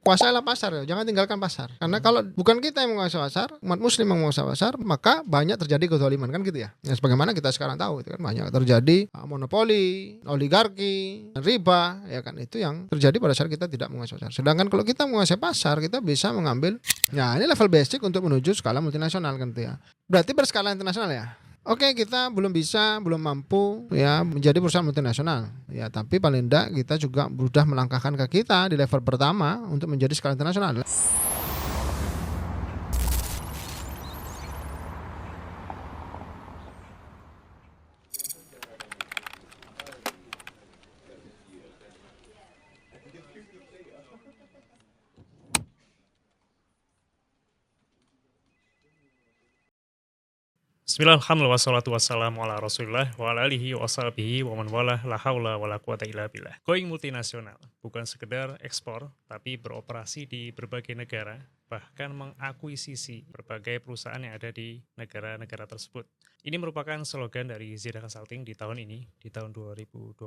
kuasailah pasar ya, jangan tinggalkan pasar. Karena kalau bukan kita yang menguasai pasar, umat muslim yang menguasai pasar, maka banyak terjadi kezaliman kan gitu ya. Ya sebagaimana kita sekarang tahu itu kan banyak terjadi monopoli, oligarki, riba, ya kan itu yang terjadi pada saat kita tidak menguasai pasar. Sedangkan kalau kita menguasai pasar, kita bisa mengambil, ya ini level basic untuk menuju skala multinasional kan gitu ya. Berarti berskala internasional ya. Oke, kita belum mampu ya menjadi perusahaan multinasional. Ya, tapi paling tidak kita juga sudah melangkahkan ke kita di level pertama untuk menjadi skala internasional. Bismillahirrahmanirrahim. Wassalatu wassalamu ala Rasulillah wa ala alihi wa sahbihi wa man walah, la haula wala quwata illa billah. Going multinasional bukan sekedar ekspor, tapi beroperasi di berbagai negara, bahkan mengakuisisi berbagai perusahaan yang ada di negara-negara tersebut. Ini merupakan slogan dari Ziyada Consulting di tahun ini, di tahun 2025,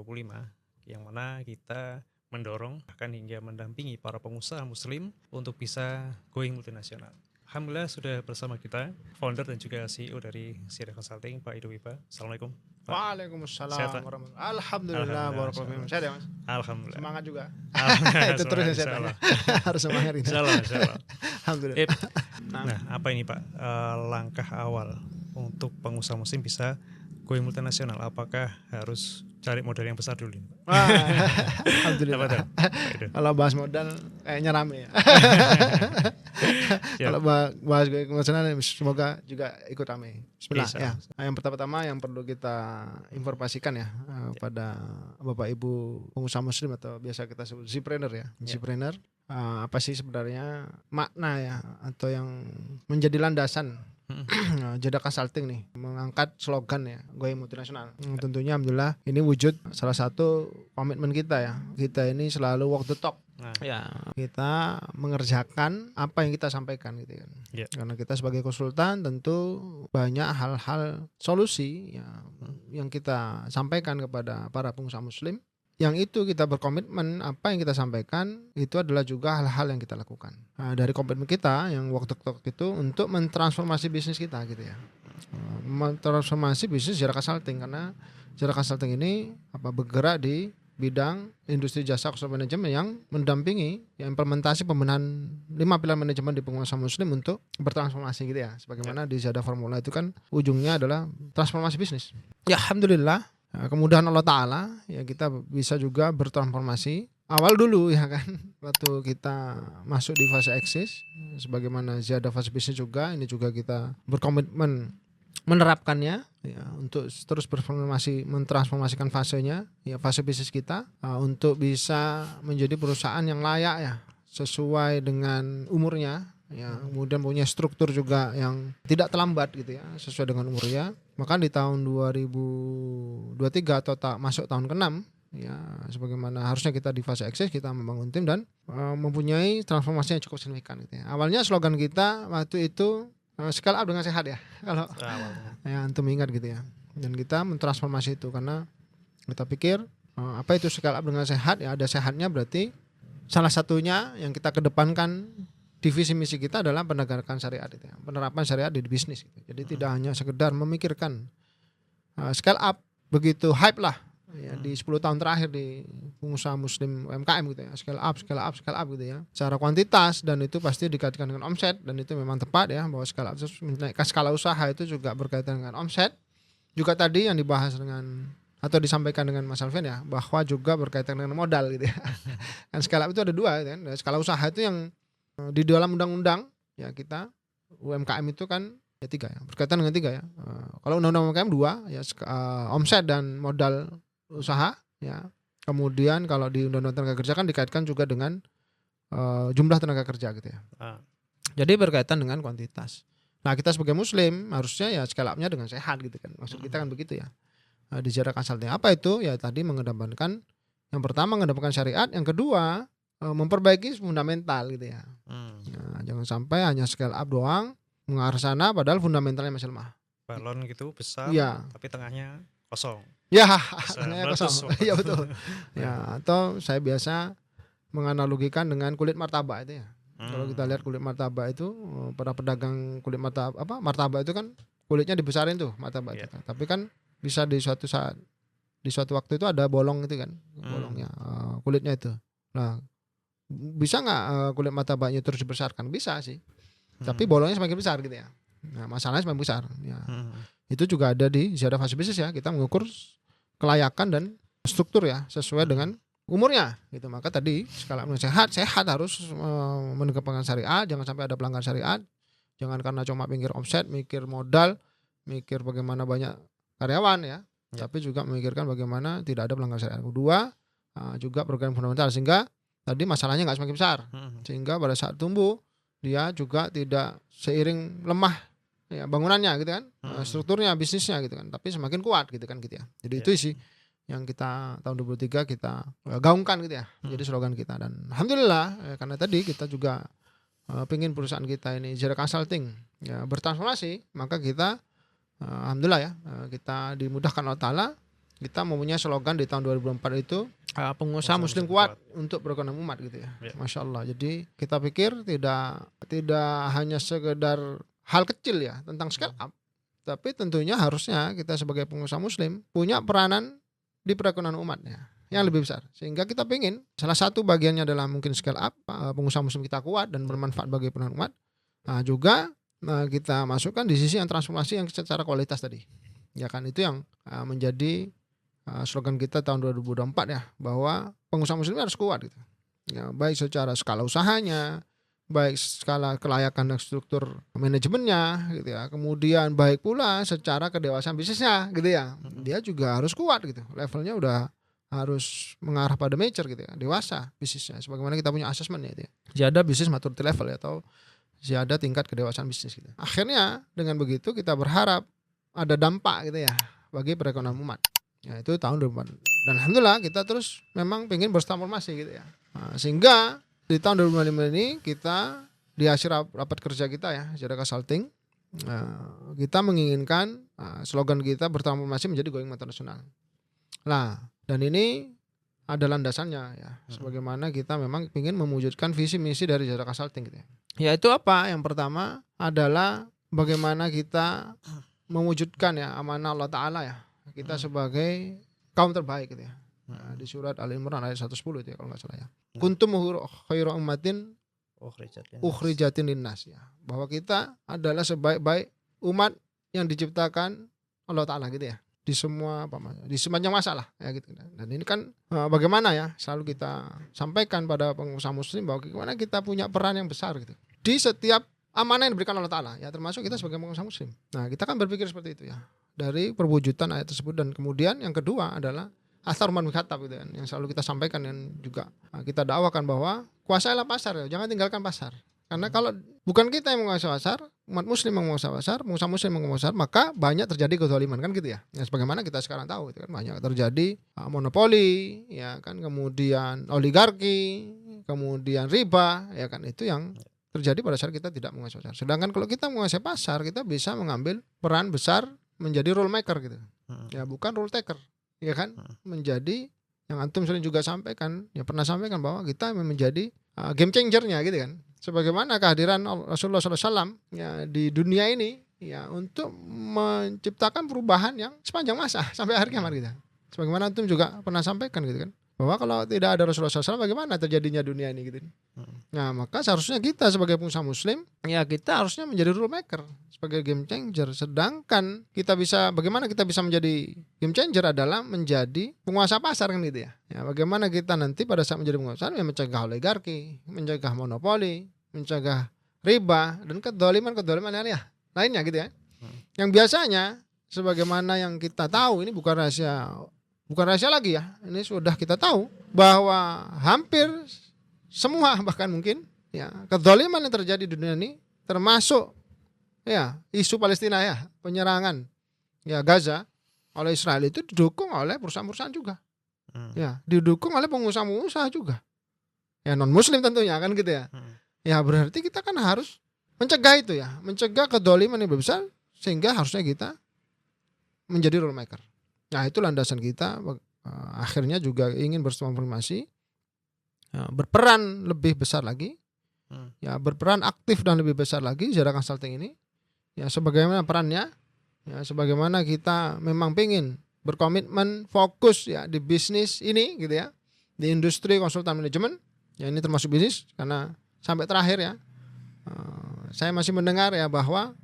yang mana kita mendorong bahkan hingga mendampingi para pengusaha muslim untuk bisa going multinasional. Alhamdulillah sudah bersama kita founder dan juga CEO dari Ziyada Consulting, Pak Ido Wiba. Assalamualaikum, Pak. Waalaikumsalam warahmatullahi. Alhamdulillah barakallahu. Saya Mas. Alhamdulillah. Semangat juga. Itu terus yang saya tanya. Harus semangat ini. Insyaallah. Alhamdulillah. Nah, apa ini Pak langkah awal untuk pengusaha muslim bisa going multinasional? Apakah harus cari modal yang besar dulu? Alhamdulillah. Kalau bahas modal kayaknya rame ya. Kalau bahas going multinasional semoga juga ikut rame. Bismillah ya. Yang pertama yang perlu kita informasikan ya pada Bapak Ibu pengusaha muslim atau biasa kita sebut Zipreneur ya. Zipreneur apa sih sebenarnya makna ya atau yang menjadi landasan Ziyada Consulting nih mengangkat slogan ya going multinasional. Tentunya alhamdulillah ini wujud salah satu komitmen kita ya. Kita ini selalu walk the talk. Ya, kita mengerjakan apa yang kita sampaikan gitu kan. Karena kita sebagai konsultan tentu banyak hal-hal solusi ya, yang kita sampaikan kepada para pengusaha muslim. Yang itu kita berkomitmen apa yang kita sampaikan itu adalah juga hal-hal yang kita lakukan. Nah, dari komitmen kita yang waktu itu untuk mentransformasi bisnis kita gitu ya. Mentransformasi bisnis Ziyada Consulting karena Ziyada Consulting ini bergerak di bidang industri jasa konsultan manajemen yang mendampingi ya, implementasi pembenahan 5 pilar manajemen di pengusaha muslim untuk bertransformasi gitu ya. Sebagaimana di Ziyada Formula itu kan ujungnya adalah transformasi bisnis. Ya alhamdulillah kemudahan Allah Ta'ala ya kita bisa juga bertransformasi awal dulu ya kan waktu kita masuk di fase eksis sebagaimana Ziyada fase bisnis juga ini juga kita berkomitmen menerapkannya ya untuk terus bertransformasi mentransformasikan fasenya ya fase bisnis kita untuk bisa menjadi perusahaan yang layak ya sesuai dengan umurnya ya kemudian punya struktur juga yang tidak terlambat gitu ya sesuai dengan umurnya. Maka di tahun 2023 atau masuk tahun ke-6 ya sebagaimana harusnya kita di fase eksis kita membangun tim dan mempunyai transformasi yang cukup signifikan gitu ya. Awalnya slogan kita waktu itu scale up dengan sehat ya kalau ya antum ingat gitu ya. Dan kita mentransformasi itu karena kita pikir apa itu scale up dengan sehat ya ada sehatnya berarti salah satunya yang kita kedepankan divisi misi kita adalah penegakan syariat itu ya. Penerapan syariat di bisnis gitu. Jadi tidak hanya sekedar memikirkan scale up begitu hype lah ya di 10 tahun terakhir di pengusaha muslim UMKM gitu ya. Scale up gitu ya. Secara kuantitas dan itu pasti dikaitkan dengan omset dan itu memang tepat ya bahwa scale up menaikkan skala usaha itu juga berkaitan dengan omset. Juga tadi yang dibahas dengan atau disampaikan dengan Mas Alvin ya bahwa juga berkaitan dengan modal gitu ya. Kan scale up itu ada dua kan. Skala usaha itu yang di dalam undang-undang ya kita UMKM itu kan ya 3 ya berkaitan dengan 3 ya. Kalau undang-undang UMKM 2 ya omset dan modal usaha ya. Kemudian kalau di undang-undang tenaga kerja kan dikaitkan juga dengan jumlah tenaga kerja gitu ya. Jadi berkaitan dengan kuantitas. Nah kita sebagai muslim harusnya ya scale up-nya dengan sehat gitu kan. Maksud kita kan begitu ya. Di Ziyada Consulting apa itu ya tadi mengedepankan yang pertama mengedepankan syariat, yang kedua memperbaiki fundamental gitu ya. Nah, jangan sampai hanya scale up doang mengarah sana padahal fundamentalnya masih lemah. Balon gitu besar ya. Tapi tengahnya kosong. Ya, tengahnya kosong. Iya betul. Ya, atau saya biasa menganalogikan dengan kulit martabak itu ya. Kalau kita lihat kulit martabak itu, para pedagang kulit martabak itu kan kulitnya dibesarin tuh martabak itu. Tapi kan bisa di suatu saat, di suatu waktu itu ada bolong itu kan, bolongnya kulitnya itu. Nah, bisa nggak kulit martabaknya terus dibesarkan? Bisa sih. Tapi bolongnya semakin besar gitu ya. Nah, masalahnya semakin besar. Ya. Itu juga ada di ziyadah fase bisnis ya. Kita mengukur kelayakan dan struktur ya sesuai dengan umurnya gitu. Maka tadi skala sehat harus menegakkan syariat, jangan sampai ada pelanggaran syariat. Jangan karena cuma mikir omset, mikir modal, mikir bagaimana banyak karyawan ya. Tapi juga memikirkan bagaimana tidak ada pelanggaran syariat. Kedua, juga program fundamental sehingga tadi masalahnya nggak semakin besar. Sehingga pada saat tumbuh dia juga tidak seiring lemah ya bangunannya gitu kan, strukturnya, bisnisnya gitu kan, tapi semakin kuat gitu kan gitu ya. Jadi itu sih yang kita tahun 2023 kita gaungkan gitu ya, jadi slogan kita. Dan alhamdulillah karena tadi kita juga pengen perusahaan kita ini Zira Consulting ya bertransformasi, maka kita alhamdulillah ya kita dimudahkan Allah Ta'ala, kita mempunyai slogan di tahun 2004 itu pengusaha muslim kuat untuk perekonomian umat gitu ya. Masya Allah. Jadi kita pikir tidak hanya sekedar hal kecil ya tentang scale up, tapi tentunya harusnya kita sebagai pengusaha muslim punya peranan di perekonomian umatnya yang lebih besar. Sehingga kita pengen salah satu bagiannya adalah mungkin scale up, pengusaha muslim kita kuat dan bermanfaat bagi perekonomian umat. Nah, juga kita masukkan di sisi yang transformasi yang secara kualitas tadi. Ya kan, itu yang menjadi slogan kita tahun 2024 ya, bahwa pengusaha muslim harus kuat gitu. Ya, baik secara skala usahanya, baik skala kelayakan dan struktur manajemennya gitu ya. Kemudian baik pula secara kedewasaan bisnisnya gitu ya. Dia juga harus kuat gitu. Levelnya udah harus mengarah pada mature gitu ya, dewasa bisnisnya. Sebagaimana kita punya assessment ya itu ya. Ziyadah business maturity level ya, atau ziyadah tingkat kedewasaan bisnis gitu. Akhirnya dengan begitu kita berharap ada dampak gitu ya bagi perekonomian umat. Ya itu tahun 2004. Dan alhamdulillah kita terus memang pengen bertransformasi gitu ya. Nah, sehingga di tahun 2005 ini kita di akhir rapat kerja kita ya, Zira Consulting, kita menginginkan slogan kita bertransformasi menjadi going internasional. Nah, dan ini ada landasannya ya, sebagaimana kita memang ingin mewujudkan visi misi dari Zira Consulting gitu ya. Yaitu apa? Yang pertama adalah bagaimana kita mewujudkan ya amanah Allah Ta'ala ya, kita sebagai kaum terbaik gitu ya. Nah, di surat Al-Imran ayat 110 itu ya kalau nggak salah ya. Kuntum khairu ummatin ukhrijatin linnas ya. Bahwa kita adalah sebaik-baik umat yang diciptakan Allah Ta'ala gitu ya. Di semua di sepanjang masalah ya gitu. Dan ini kan bagaimana ya selalu kita sampaikan pada pengusaha muslim bahwa bagaimana kita punya peran yang besar gitu. Di setiap amanah yang diberikan Allah Ta'ala ya, termasuk kita sebagai pengusaha muslim. Nah, kita kan berpikir seperti itu ya. Dari perwujudan ayat tersebut. Dan kemudian yang kedua adalah asar man menghatab gitu kan, yang selalu kita sampaikan dan juga kita dakwakan bahwa kuasailah pasar ya, jangan tinggalkan pasar. Karena kalau bukan kita yang menguasai pasar, umat muslim yang menguasai pasar, pengusaha muslim yang menguasai pasar, maka banyak terjadi kezaliman kan gitu ya. Ya sebagaimana kita sekarang tahu itu kan banyak terjadi monopoli ya kan, kemudian oligarki, kemudian riba ya kan, itu yang terjadi pada saat kita tidak menguasai pasar. Sedangkan kalau kita menguasai pasar, kita bisa mengambil peran besar menjadi rule maker gitu. Ya bukan rule taker. Ya kan, menjadi yang antum sering juga sampaikan, ya pernah sampaikan bahwa kita menjadi game changernya gitu kan. Sebagaimana kehadiran Rasulullah SAW ya di dunia ini ya untuk menciptakan perubahan yang sepanjang masa sampai akhir kiamat gitu. Sebagaimana antum juga pernah sampaikan gitu kan, bahwa kalau tidak ada Rasulullah SAW bagaimana terjadinya dunia ini gitu. Nah maka seharusnya kita sebagai pengusaha muslim ya kita harusnya menjadi rule maker, sebagai game changer. Sedangkan kita bisa, bagaimana kita bisa menjadi game changer adalah menjadi penguasa pasar kan gitu ya. Ya bagaimana kita nanti pada saat menjadi penguasa ya mencegah oligarki, mencegah monopoli, mencegah riba dan kedoliman ya lainnya gitu ya. Yang biasanya sebagaimana yang kita tahu, ini bukan rahasia lagi ya. Ini sudah kita tahu bahwa hampir semua bahkan mungkin ya kedoliman yang terjadi di dunia ini, termasuk ya isu Palestina ya, penyerangan ya Gaza oleh Israel, itu didukung oleh perusahaan-perusahaan juga. Ya, didukung oleh pengusaha-pengusaha juga. Ya non muslim tentunya kan gitu ya. Ya berarti kita kan harus mencegah itu ya, mencegah kedoliman yang besar, sehingga harusnya kita menjadi rule maker. Nah, itu landasan kita akhirnya juga ingin bertransformasi berperan lebih besar lagi, ya berperan aktif dan lebih besar lagi Ziyarah Consulting ini, ya sebagaimana perannya, ya sebagaimana kita memang pengen berkomitmen fokus ya di bisnis ini gitu ya, di industri konsultan manajemen, ya ini termasuk bisnis karena sampai terakhir ya, saya masih mendengar ya bahwa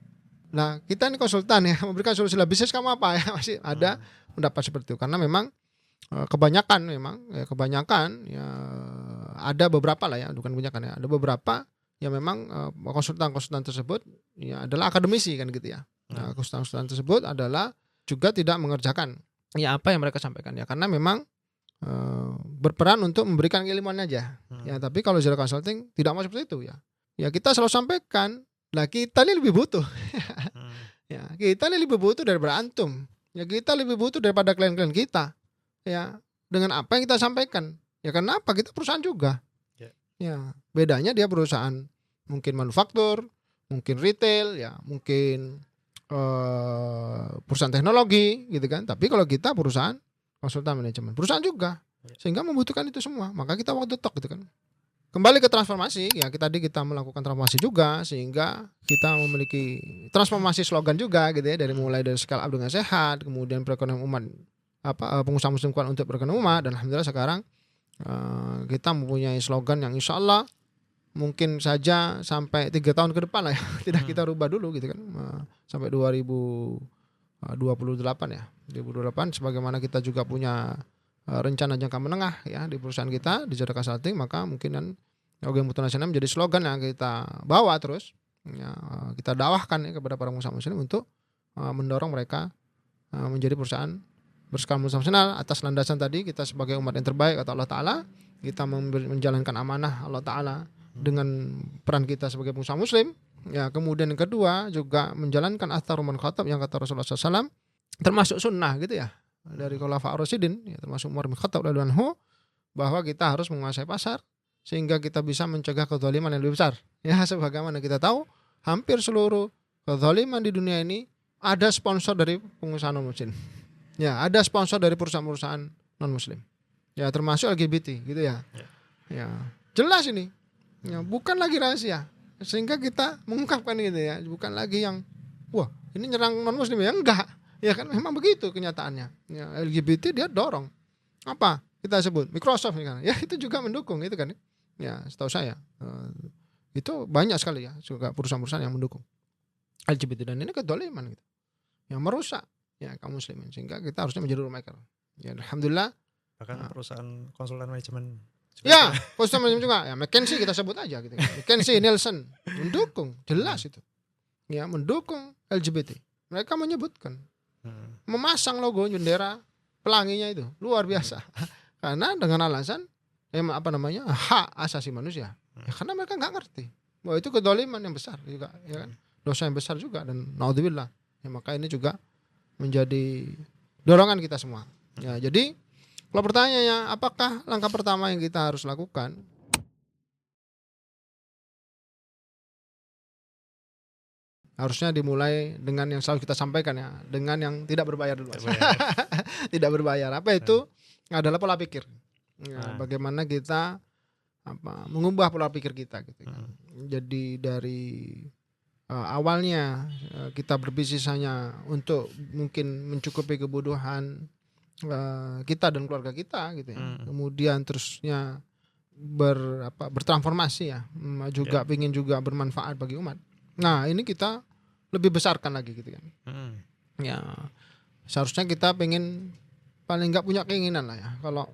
nah kita ini konsultan ya memberikan solusi lah bisnis kamu apa ya, masih ada pendapat seperti itu karena memang kebanyakan ya ada beberapa lah ya, bukan kebanyakan ya, ada beberapa ya memang konsultan tersebut ya adalah akademisi kan gitu ya. Nah, konsultan tersebut adalah juga tidak mengerjakan ya apa yang mereka sampaikan ya karena memang berperan untuk memberikan keilmuan aja. Ya tapi kalau Ziyarah Consulting tidak mau seperti itu ya. Ya kita selalu sampaikan, lah kita ini lebih butuh. Ya, kita ini lebih butuh daripada antum. Ya kita lebih butuh daripada klien-klien kita. Ya, dengan apa yang kita sampaikan. Ya kenapa? Kita perusahaan juga. Ya, bedanya dia perusahaan mungkin manufaktur, mungkin retail, ya, mungkin perusahaan teknologi gitu kan. Tapi kalau kita perusahaan konsultan manajemen, perusahaan juga. Sehingga membutuhkan itu semua. Maka kita waktu talk gitu kan. Kembali ke transformasi, ya kita melakukan transformasi juga sehingga kita memiliki transformasi slogan juga gitu ya mulai dari scale up dengan sehat, kemudian perekonomian umat pengusaha muslim kuat untuk perekonomian umat dan alhamdulillah sekarang kita mempunyai slogan yang insya Allah mungkin saja sampai 3 tahun ke depan lah ya tidak kita rubah dulu gitu kan sampai 2028 ya 2028 sebagaimana kita juga punya rencana jangka menengah ya di perusahaan kita di Ziyarah Consulting maka mungkinan OG Multinasional menjadi slogan yang kita bawa terus ya, kita dakwahkan ya kepada para pengusaha muslim untuk mendorong mereka menjadi perusahaan berskala multinasional atas landasan tadi kita sebagai umat yang terbaik kata Allah Ta'ala kita menjalankan amanah Allah Ta'ala dengan peran kita sebagai pengusaha muslim ya kemudian yang kedua juga menjalankan athar man khatab yang kata Rasulullah SAW termasuk sunnah gitu ya dari Khulafa ar-Rasyidin ya, termasuk Umar bin Khattab radhiyallahu anhu bahwa kita harus menguasai pasar sehingga kita bisa mencegah kezaliman yang lebih besar ya sebagaimana kita tahu hampir seluruh kezaliman di dunia ini ada sponsor dari pengusaha non muslim ya ada sponsor dari perusahaan-perusahaan non muslim ya termasuk LGBT gitu ya ya jelas ini ya bukan lagi rahasia sehingga kita mengungkapkan gitu ya bukan lagi yang wah ini nyerang non muslim ya enggak. Ya kan memang begitu kenyataannya. Ya, LGBT dia dorong. Apa? Kita sebut Microsoft kan. Ya itu juga mendukung itu kan. Ya, setahu saya itu banyak sekali ya juga perusahaan-perusahaan yang mendukung LGBT dan ini kedoliman gitu. Yang merusak ya kaum muslimin sehingga kita harusnya menjadi rule maker. Ya alhamdulillah bahkan perusahaan konsultan manajemen ya, konsultan manajemen juga ya McKinsey kita sebut aja gitu. McKinsey, Nielsen mendukung jelas itu. Ya, mendukung LGBT. Mereka menyebutkan memasang logo bendera pelanginya itu luar biasa karena dengan alasan hak asasi manusia ya, karena mereka nggak ngerti bahwa itu kedoliman yang besar juga ya kan dosa yang besar juga dan naudzubillah ya, maka ini juga menjadi dorongan kita semua ya jadi kalau pertanyaannya apakah langkah pertama yang kita harus lakukan harusnya dimulai dengan yang selalu kita sampaikan ya, dengan yang tidak berbayar dulu. Tidak berbayar. Apa itu? Adalah pola pikir. Ya, bagaimana kita mengubah pola pikir kita gitu. Jadi dari awalnya kita berbisnis hanya untuk mungkin mencukupi kebutuhan kita dan keluarga kita gitu ya. Kemudian terusnya bertransformasi ya, juga ingin juga bermanfaat bagi umat. Nah, ini kita lebih besarkan lagi gitu kan. Ya, seharusnya kita pengen paling nggak punya keinginan lah ya. Kalau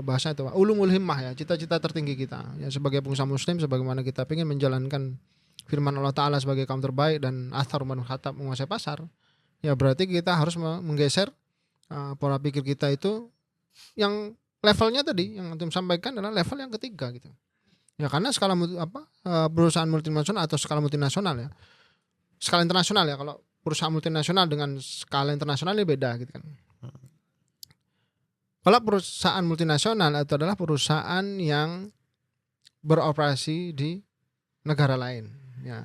bahasa itu ulumul himmah ya, cita-cita tertinggi kita. Ya sebagai pengusaha muslim sebagaimana kita pengen menjalankan firman Allah Ta'ala sebagai kaum terbaik dan athar man khatab menguasai pasar. Ya berarti kita harus menggeser pola pikir kita itu yang levelnya tadi yang antum sampaikan adalah level yang ketiga gitu. Ya karena skala perusahaan multinasional atau skala multinasional ya. Skala internasional ya, kalau perusahaan multinasional dengan skala internasional ini beda gitu kan. Kalau perusahaan multinasional itu adalah perusahaan yang beroperasi di negara lain ya.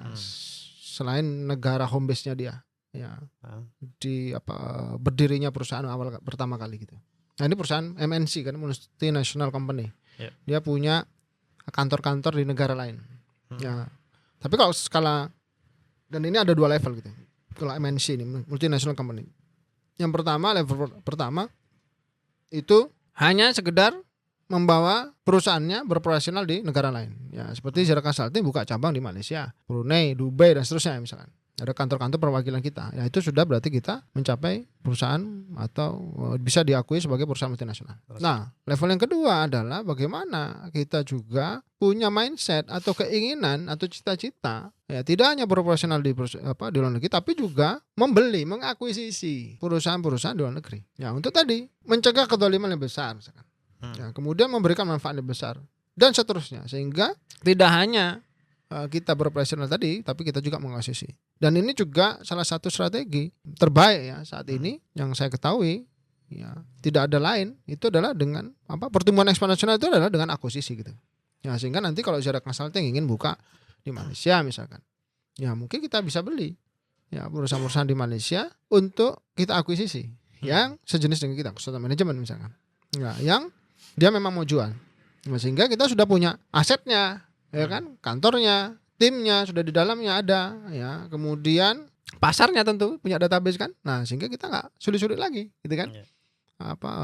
Selain negara home base-nya dia ya. Di berdirinya perusahaan pertama kali gitu. Nah, ini perusahaan MNC kan, multinational company. Dia punya kantor-kantor di negara lain. Ya. Tapi kalau skala, dan ini ada 2 level gitu. Kalau MNC ini multinational company. Yang pertama, level pertama itu hanya sekedar membawa perusahaannya beroperasional di negara lain. Ya, seperti Zara Consulting buka cabang di Malaysia, Brunei, Dubai dan seterusnya misalkan. Ada kantor-kantor perwakilan kita. Ya itu sudah berarti kita mencapai perusahaan atau bisa diakui sebagai perusahaan multinasional. Nah, level yang kedua adalah bagaimana kita juga punya mindset atau keinginan atau cita-cita, ya tidak hanya beroperasional di luar negeri, tapi juga membeli, mengakuisisi perusahaan-perusahaan di luar negeri. Ya untuk tadi mencegah kezaliman yang besar, misalkan. Ya, kemudian memberikan manfaat yang besar dan seterusnya, sehingga tidak hanya kita beroperasional tadi, tapi kita juga mengakuisisi. Dan ini juga salah satu strategi terbaik ya saat ini yang saya ketahui, ya tidak ada lain, itu adalah dengan pertumbuhan eksponensial itu adalah dengan akuisisi gitu. Ya sehingga nanti kalau Zara Consulting ingin buka di Malaysia misalkan, ya mungkin kita bisa beli ya perusahaan-perusahaan di Malaysia untuk kita akuisisi yang sejenis dengan kita, konsultan manajemen misalkan. Ya, yang dia memang mau jual. Nah, sehingga kita sudah punya asetnya, ya kan, kantornya, timnya sudah di dalamnya ada, ya. Kemudian pasarnya tentu punya database kan. Nah, sehingga kita nggak sulit-sulit lagi, gitu kan.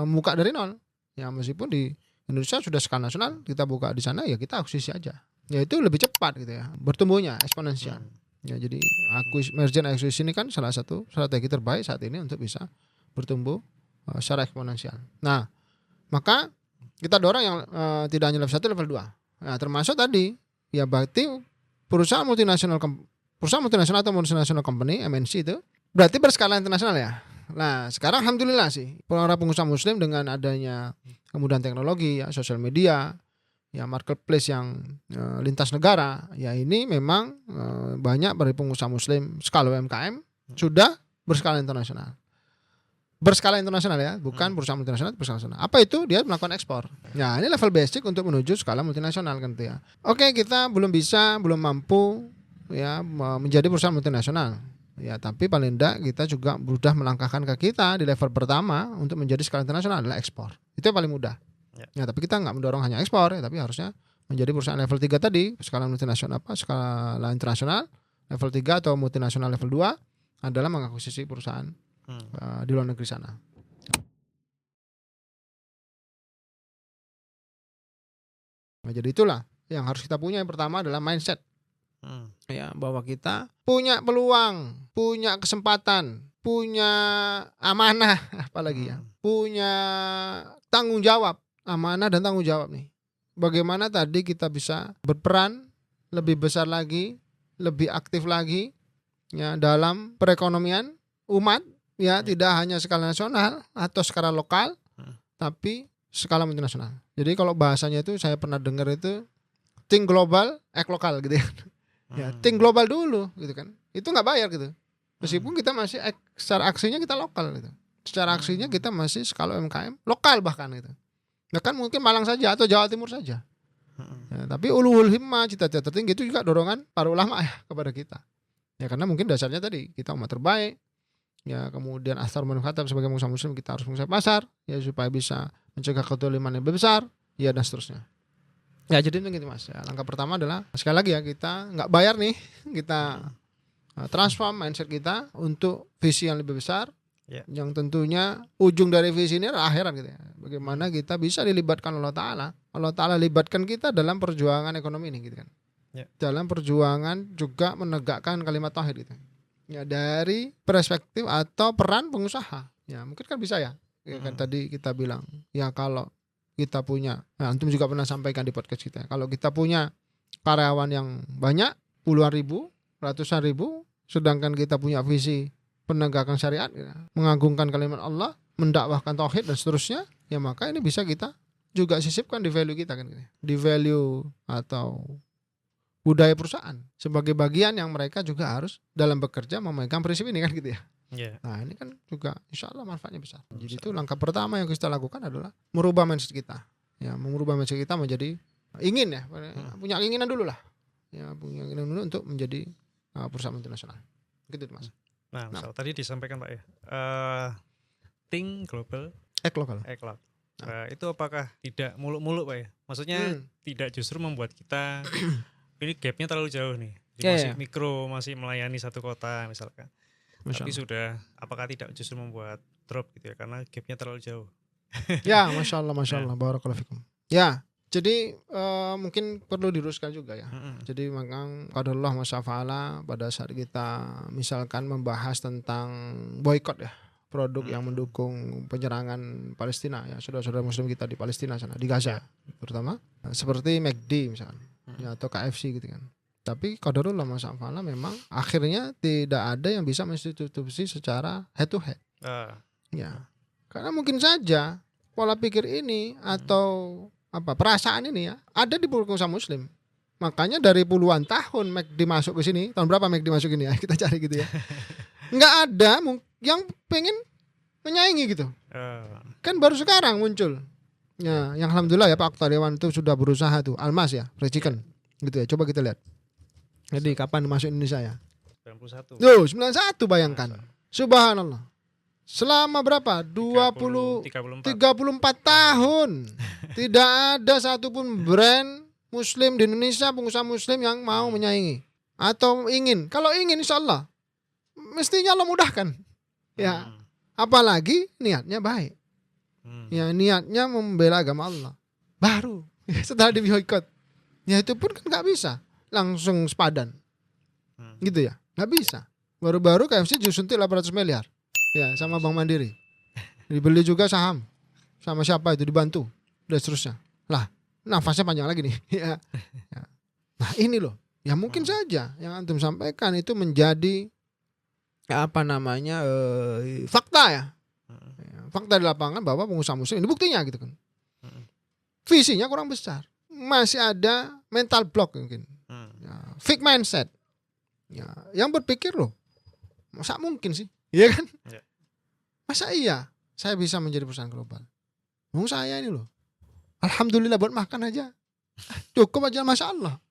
Buka dari nol. Ya meskipun di Indonesia sudah skala nasional, kita buka di sana ya kita akuisisi aja. Ya itu lebih cepat gitu ya, bertumbuhnya eksponensial. Ya jadi merger and acquisition ini kan salah satu strategi terbaik saat ini untuk bisa bertumbuh secara eksponensial. Nah, maka kita dorong yang tidak hanya level 1, level 2. Nah, termasuk tadi ya berarti perusahaan multinasional atau multinational company MNC itu berarti berskala internasional ya. Nah, sekarang alhamdulillah sih para pengusaha muslim dengan adanya kemudahan teknologi ya, sosial media, ya marketplace yang lintas negara, ya ini memang banyak dari pengusaha muslim skala UMKM sudah berskala internasional. Berskala internasional ya, bukan perusahaan multinasional, berskala internasional. Apa itu? Dia melakukan ekspor. Nah, ini level basic untuk menuju skala multinasional kan ya. Oke, kita belum mampu ya menjadi perusahaan multinasional. Ya, tapi paling tidak kita juga sudah melangkahkan ke kita di level pertama untuk menjadi skala internasional adalah ekspor. Itu yang paling mudah. Ya, tapi kita nggak mendorong hanya ekspor ya, tapi harusnya menjadi perusahaan level 3 tadi, skala multinasional skala internasional, level 3 atau multinasional level 2 adalah mengakuisisi perusahaan di luar negeri sana. Nah, jadi itulah yang harus kita punya. Yang pertama adalah mindset. Ya, bahwa kita punya peluang, punya kesempatan, punya amanah, apalagi ya, punya tanggung jawab, amanah dan tanggung jawab nih. Bagaimana tadi kita bisa berperan lebih besar lagi, lebih aktif lagi ya dalam perekonomian umat. Ya, tidak hanya skala nasional atau skala lokal, tapi skala multinasional. Jadi kalau bahasanya itu saya pernah dengar itu think global, act lokal gitu ya. Ya, think global dulu gitu kan. Itu nggak bayar gitu. Meskipun kita masih secara aksinya kita lokal gitu. Secara aksinya kita masih skala UMKM lokal bahkan gitu. Bahkan mungkin Malang saja atau Jawa Timur saja. Ya, tapi ulul himmah, cita-cita tertinggi itu juga dorongan para ulama ya kepada kita. Ya karena mungkin dasarnya tadi kita umat terbaik. Ya kemudian asar manfaat sebagai pengusaha muslim kita harus menguasai pasar ya supaya bisa mencegah kezaliman yang lebih besar ya dan seterusnya. Ya jadi itu gitu Mas. Ya, langkah pertama adalah sekali lagi ya kita nggak bayar nih, kita transform mindset kita untuk visi yang lebih besar. Yang tentunya ujung dari visi ini adalah akhirat gitu ya. Bagaimana kita bisa dilibatkan Allah Ta'ala. Allah Ta'ala libatkan kita dalam perjuangan ekonomi ini gitu kan. Dalam perjuangan juga menegakkan kalimat tauhid gitu. Ya dari perspektif atau peran pengusaha. Ya mungkin kan bisa ya. Ya kan tadi kita bilang ya kalau kita punya, nah, antum juga pernah sampaikan di podcast kita. Kalau kita punya karyawan yang banyak, puluhan ribu, ratusan ribu, sedangkan kita punya visi penegakan syariat, ya, mengagungkan kalimat Allah, mendakwahkan tauhid dan seterusnya, ya maka ini bisa kita juga sisipkan di value kita kan, di value atau budaya perusahaan sebagai bagian yang mereka juga harus dalam bekerja memegang prinsip ini kan gitu ya. Nah ini kan juga insya Allah manfaatnya besar. Jadi itu langkah pertama yang kita lakukan adalah merubah mindset kita. Ya merubah mindset kita menjadi ingin ya punya keinginan dulu lah. Ya punya keinginan dulu untuk menjadi perusahaan multinasional. Gitu Mas. Nah misal tadi disampaikan Pak ya, think global, act local. Itu apakah tidak muluk-muluk Pak ya? Maksudnya tidak justru membuat kita ini gapnya terlalu jauh nih. Masih mikro, masih melayani satu kota misalkan. Tapi sudah, apakah tidak justru membuat drop gitu ya? Karena gapnya terlalu jauh. Ya, Masya Allah, barakallahu fikum. Ya, jadi mungkin perlu diluruskan juga ya. Jadi memang qadarullah masyafa'ala pada saat kita misalkan membahas tentang boykot ya, produk yang mendukung penyerangan Palestina ya, saudara-saudara muslim kita di Palestina sana, di Gaza terutama, seperti McD misalkan ya, atau KFC gitu kan. Tapi qadarullah masyafa'ala memang akhirnya tidak ada yang bisa mensubstitusi secara head to head. Ya. Karena mungkin saja pola pikir ini atau perasaan ini ya ada di pengusaha muslim. Makanya dari puluhan tahun McD masuk ke sini. Tahun berapa McD masuk ini ya? Kita cari gitu ya. Nggak ada yang pengen menyaingi gitu. Kan baru sekarang muncul. Ya, yang alhamdulillah ya Pak Oktadewan itu sudah berusaha tuh. Almas ya, fried chicken. Gitu ya. Coba kita lihat. Jadi kapan masuk Indonesia ya? 91. 91 bayangkan. Subhanallah. Selama berapa? 34 tahun. Tidak ada satupun brand muslim di Indonesia, pengusaha muslim yang mau menyaingi atau ingin. Kalau ingin insya Allah mestinya Allah mudahkan. Ya, apalagi niatnya baik. Ya, niatnya membela agama Allah. Baru setelah di boykot. Ya itu pun kan nggak bisa langsung sepadan. Gitu ya. Nggak bisa. Baru-baru KFC disuntik 800 miliar. Ya, sama Bank Mandiri. Dibeli juga saham. Sama siapa itu dibantu. Dan seterusnya. Lah, nafasnya panjang lagi nih. Ya. Nah, ini loh. Ya mungkin saja yang antum sampaikan itu menjadi fakta ya. Fakta di lapangan bahwa pengusaha muslim ini buktinya gitu kan. Visinya kurang besar. Masih ada mental block mungkin. Ya, fixed mindset. Ya, yang berpikir loh. Masa mungkin sih? Iya kan? Ya. Masa iya saya bisa menjadi perusahaan global? Saya ini loh. Alhamdulillah buat makan aja. Cukup aja Masya Allah.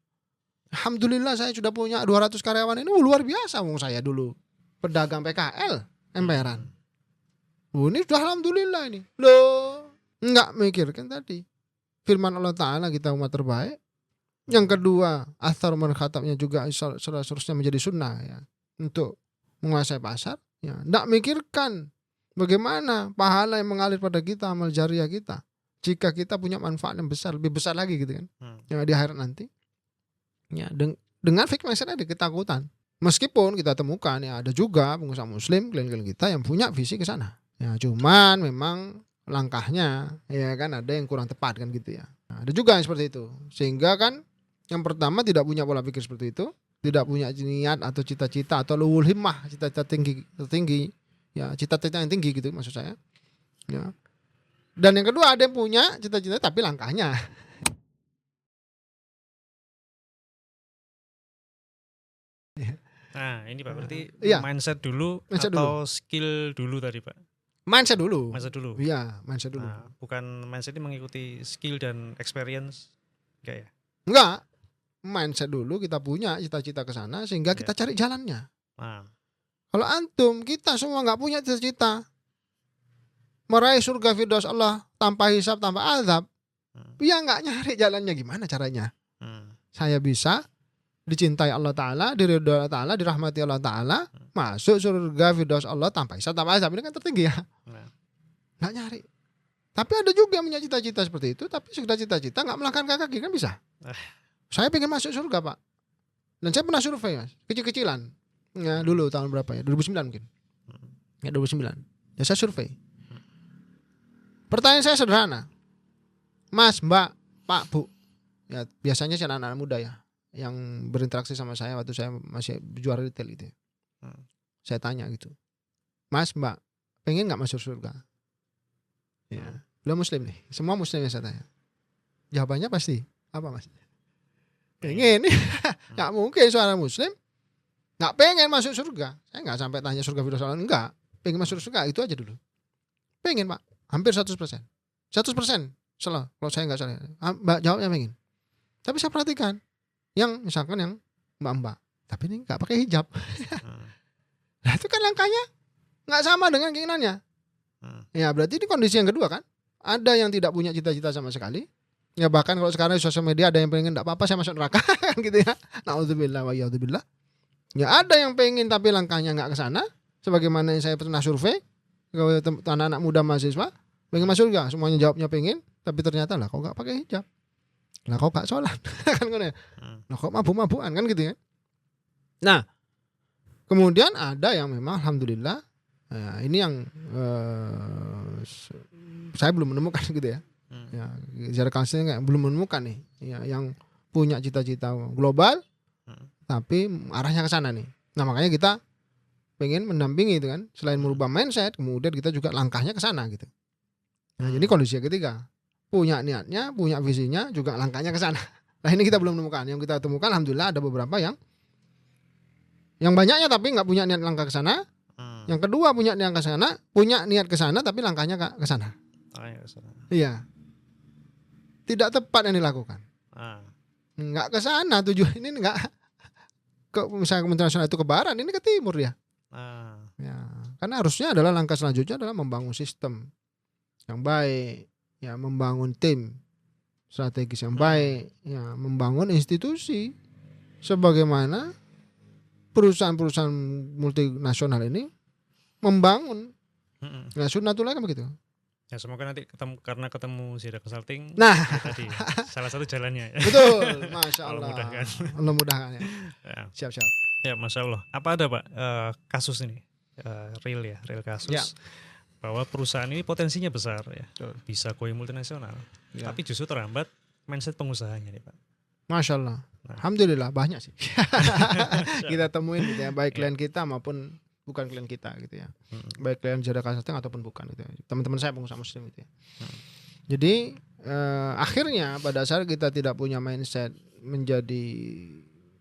Alhamdulillah saya sudah punya 200 karyawan ini. Luar biasa saya dulu. Pedagang PKL. Emperan. Ini sudah Alhamdulillah ini. Loh. Enggak mikirkan tadi. Firman Allah Ta'ala kita umat terbaik. Yang kedua, athar man khatabnya juga seterusnya menjadi sunnah ya. Untuk menguasai pasar. Ya, tidak mikirkan bagaimana pahala yang mengalir pada kita, amal jariah kita, jika kita punya manfaat yang besar, lebih besar lagi gitu kan, yang di akhirat nanti. Ya, dengan fixed mindset ada ketakutan. Meskipun kita temukan ya ada juga pengusaha muslim klien-klien kita yang punya visi ke sana. Ya, cuman memang langkahnya ya kan ada yang kurang tepat kan gitu ya. Nah, ada juga yang seperti itu. Sehingga kan yang pertama tidak punya pola pikir seperti itu. Tidak punya niat atau cita-cita atau luhul himmah, cita-cita tinggi ya, cita-cita yang tinggi gitu maksud saya ya. Dan yang kedua ada yang punya cita-cita tapi langkahnya nah ini Pak berarti ya. mindset dulu atau skill dulu tadi Pak? Mindset dulu. Iya, mindset dulu. Nah, bukan mindset ini mengikuti skill dan experience enggak ya? Enggak. Mindset dulu kita punya cita-cita ke sana sehingga kita cari jalannya. Kalau antum kita semua nggak punya cita-cita meraih surga firdaus Allah tanpa hisab tanpa azab, ya nggak nyari jalannya gimana caranya? Saya bisa dicintai Allah Taala, diridhoi Allah Taala, dirahmati Allah Taala, masuk surga firdaus Allah tanpa hisab tanpa azab, ini kan tertinggi ya. Nggak nyari. Tapi ada juga yang punya cita-cita seperti itu, tapi sudah cita-cita nggak melangkahkan kaki kan bisa. Saya pengen masuk surga Pak. Dan saya pernah survei Mas, kecil-kecilan. Ya dulu tahun berapa ya? 2009 mungkin. Ya 2009. Ya saya survei. Pertanyaan saya sederhana. Mas, Mbak, Pak, Bu. Ya biasanya sih anak-anak muda ya yang berinteraksi sama saya waktu saya masih juara retail itu. Saya tanya gitu. Mas, Mbak, pengen enggak masuk surga? Ya, beliau muslim nih. Semua muslim yang saya tanya. Jawabannya pasti apa Mas? Pengen. Nggak mungkin seorang muslim nggak pengen masuk surga. Saya nggak sampai tanya surga firdaus Allah, enggak. Pengen masuk surga itu aja dulu. Pengen Pak, hampir 100%. 100% salah kalau saya nggak salah. Mbak jawabnya pengen. Tapi saya perhatikan yang misalkan yang mbak-mbak, tapi ini nggak pakai hijab. Nah itu kan langkahnya nggak sama dengan keinginannya. Ya berarti ini kondisi yang kedua kan. ada yang tidak punya cita-cita sama sekali. Ya bahkan kalau sekarang di sosial media ada yang pengen enggak apa-apa saya masuk neraka kan gitu ya. Nauzubillah wa iyadzubillah. Ya ada yang pengen tapi langkahnya enggak ke sana. Sebagaimana yang saya pernah survei ke anak-anak muda mahasiswa, pengen masuk surga, semuanya jawabnya pengen, tapi ternyata lah kok enggak pakai hijab. Lah kok enggak sholat. Kan ya. Lah kok mabuk-mabukan kan gitu ya. Nah, kemudian ada yang memang alhamdulillah ini yang saya belum menemukan gitu ya. Ya, secara counseling belum menemukan nih ya, yang punya cita-cita global tapi arahnya ke sana nih. Nah, makanya kita pengen mendampingi itu kan. Selain merubah mindset, kemudian kita juga langkahnya ke sana gitu. Nah, jadi kondisi ketiga, punya niatnya, punya visinya, juga langkahnya ke sana. Nah, ini kita belum menemukan. Yang kita temukan alhamdulillah ada beberapa yang banyaknya tapi nggak punya niat langkah ke sana. Yang kedua punya niat ke sana, punya niat ke sana tapi langkahnya ke sana. Iya. Tidak tepat yang dilakukan. Nggak ke sana tujuan ini, nggak ke misalnya Kementerian Nasional itu ke barat, ini ke timur ya. Ya, karena harusnya adalah langkah selanjutnya adalah membangun sistem yang baik, ya membangun tim strategis yang baik, ya membangun institusi sebagaimana perusahaan-perusahaan multinasional ini membangun. Ya sunnatullah kan begitu. Ya semoga nanti ketemu Ziyada Consulting. Nah, tadi salah satu jalannya. Betul, masya Allah. Allah mudahkan ya. Siap-siap. Ya, masya Allah. Apa ada Pak kasus ini real kasus bahwa perusahaan ini potensinya besar ya, bisa go multinasional, tapi justru terhambat mindset pengusahanya nih Pak. Masya Allah. Alhamdulillah banyak sih. Kita temuin gitu ya, baik klien kita maupun bukan klien kita gitu ya. Baik klien Ziyada Consulting ataupun bukan gitu ya. Teman-teman saya pengusaha muslim gitu ya. Jadi akhirnya pada saat kita tidak punya mindset menjadi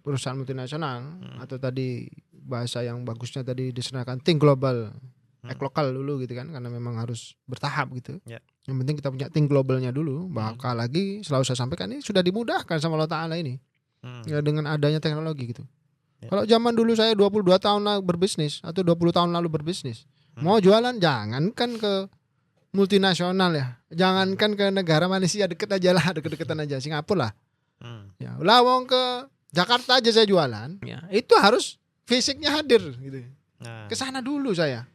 perusahaan multinasional atau tadi bahasa yang bagusnya tadi disenangkan think global, act lokal dulu gitu kan, karena memang harus bertahap gitu. Yang penting kita punya think globalnya dulu. Bakal lagi selalu saya sampaikan ini sudah dimudahkan sama Allah Ta'ala ini. Ya dengan adanya teknologi gitu. Kalau zaman dulu saya 22 tahun lalu berbisnis atau 20 tahun lalu berbisnis, mau jualan jangankan ke multinasional ya, jangankan ke negara Malaysia deket aja lah, deket-deketan aja Singapura lah. Ya, lawang ke Jakarta aja saya jualan, ya, itu harus fisiknya hadir gitu. Ke sana dulu saya.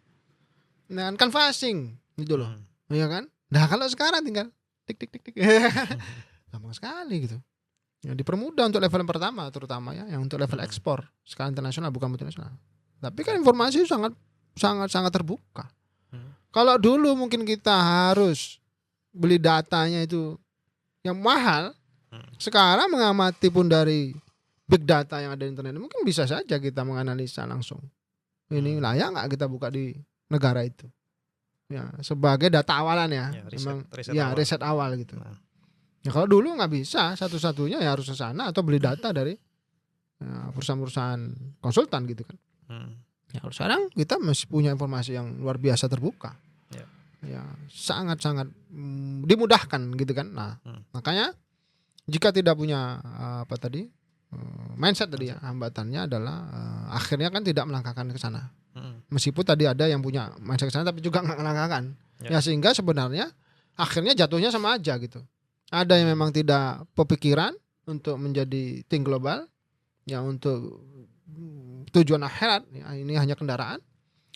Nah, canvassing gitu loh. Ya kan? Nah, kalau sekarang tinggal tik tik tik tik. Gampang sekali gitu. Ya, dipermudah untuk level yang pertama terutama ya, yang untuk level ekspor skala internasional bukan multinasional. Tapi kan informasi sangat terbuka. Kalau dulu mungkin kita harus beli datanya itu yang mahal, sekarang mengamati pun dari big data yang ada di internet mungkin bisa saja kita menganalisa langsung. Ini layak nggak kita buka di negara itu? Ya, sebagai data awalan ya, riset awal gitu. Ya kalau dulu nggak bisa, satu-satunya ya harus ke sana atau beli data dari perusahaan-perusahaan konsultan gitu kan. Ya kalau sekarang kita masih punya informasi yang luar biasa terbuka. Ya sangat-sangat dimudahkan gitu kan. Nah, makanya jika tidak punya mindset tadi ya, hambatannya adalah akhirnya kan tidak melangkahkan ke sana. Meskipun tadi ada yang punya mindset ke sana tapi juga nggak melangkahkan. Ya sehingga sebenarnya akhirnya jatuhnya sama aja gitu. Ada yang memang tidak berpikiran untuk menjadi think global, ya untuk tujuan akhirat, ya ini hanya kendaraan.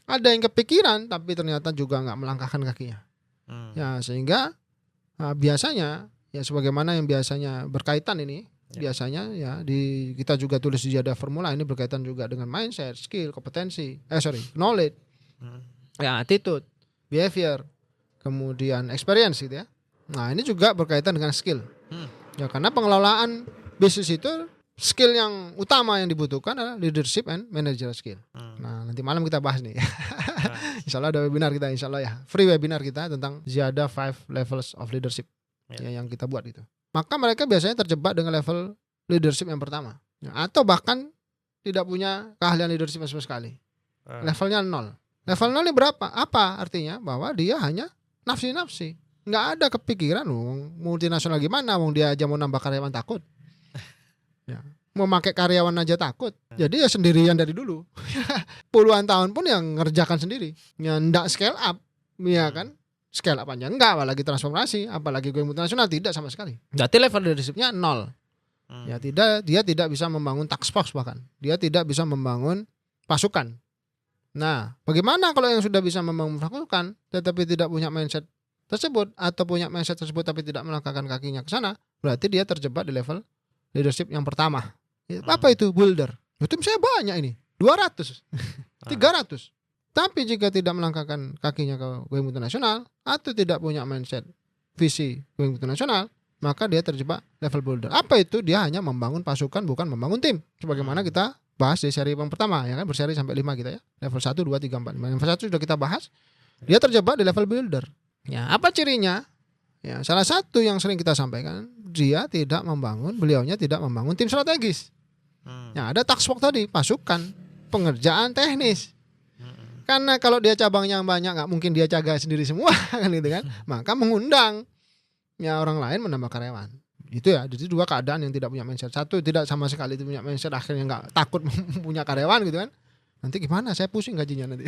Ada yang kepikiran tapi ternyata juga nggak melangkahkan kakinya. Ya sehingga biasanya ya sebagaimana yang biasanya berkaitan ini, biasanya ya kita juga tulis di Ziyadah formula ini berkaitan juga dengan mindset, skill, kompetensi, knowledge, ya attitude, behavior, kemudian experience gitu ya. Nah ini juga berkaitan dengan skill. Ya karena pengelolaan bisnis itu skill yang utama yang dibutuhkan adalah leadership and managerial skill. Nah nanti malam kita bahas nih. Insya Allah ada webinar kita, insya Allah ya, free webinar kita tentang Ziyadah 5 levels of leadership ya, yang kita buat itu. Maka mereka biasanya terjebak dengan level leadership yang pertama, ya, atau bahkan tidak punya keahlian leadership sama sekali. Levelnya 0. Level 0 ini berapa? Apa artinya? Bahwa dia hanya nafsi-nafsi. Nggak ada kepikiran multinasional gimana, dia aja mau nambah karyawan takut. Ya, mau pakai karyawan aja takut. Jadi ya sendirian dari dulu. Puluhan tahun pun yang ngerjakan sendiri. Ya ndak scale up, ya kan? scale up-nya enggak, apalagi transformasi, apalagi going multinasional, tidak sama sekali. Berarti level leadership-nya nol. Ya, dia tidak bisa membangun task force, bahkan dia tidak bisa membangun pasukan. Nah, bagaimana kalau yang sudah bisa membangun pasukan tetapi tidak punya mindset tersebut, atau punya mindset tersebut tapi tidak melangkahkan kakinya ke sana? Berarti dia terjebak di level leadership yang pertama. Apa itu? Builder. Tim saya banyak ini, 200, 300. Tapi jika tidak melangkahkan kakinya ke going multinasional atau tidak punya mindset visi going multinasional, maka dia terjebak level builder. Apa itu? Dia hanya membangun pasukan, bukan membangun tim. Sebagaimana kita bahas di seri yang pertama, ya kan, berseri sampai 5 kita ya. Level 1, 2, 3, 4. Level 1 sudah kita bahas. Dia terjebak di level builder. Ya, apa cirinya? Ya, salah satu yang sering kita sampaikan, beliaunya tidak membangun tim strategis. Ya, ada task force tadi, pasukan, pengerjaan teknis. Karena kalau dia cabangnya banyak, nggak mungkin dia jaga sendiri semua kan gitu kan. Maka mengundang ya orang lain menambah karyawan. Itu ya, jadi dua keadaan yang tidak punya mindset. Satu, tidak sama sekali punya mindset, akhirnya nggak, takut punya karyawan gitu kan. Nanti gimana? Saya pusing gajinya nanti.